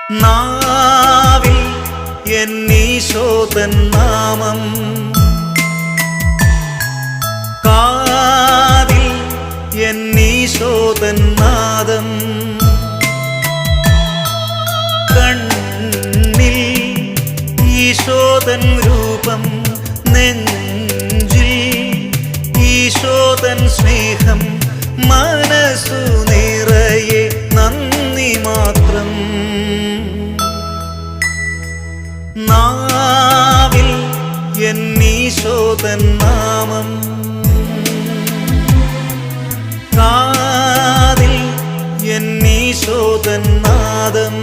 നാവിൽ എന്നീശോതൻ നാമം, കാതിൽ എന്നീശോതൻ നാദം, കണ്ണിൽ ഈശോതൻ രൂപം, നെഞ്ചിൽ ഈശോതൻ സ്നേഹം, മനസ്സു നിറയെ നന്ദി മാത്രം. നാവിൽ എന്നീശോതൻ നാമം, കാതിൽ എന്നീശോതൻ നാദം.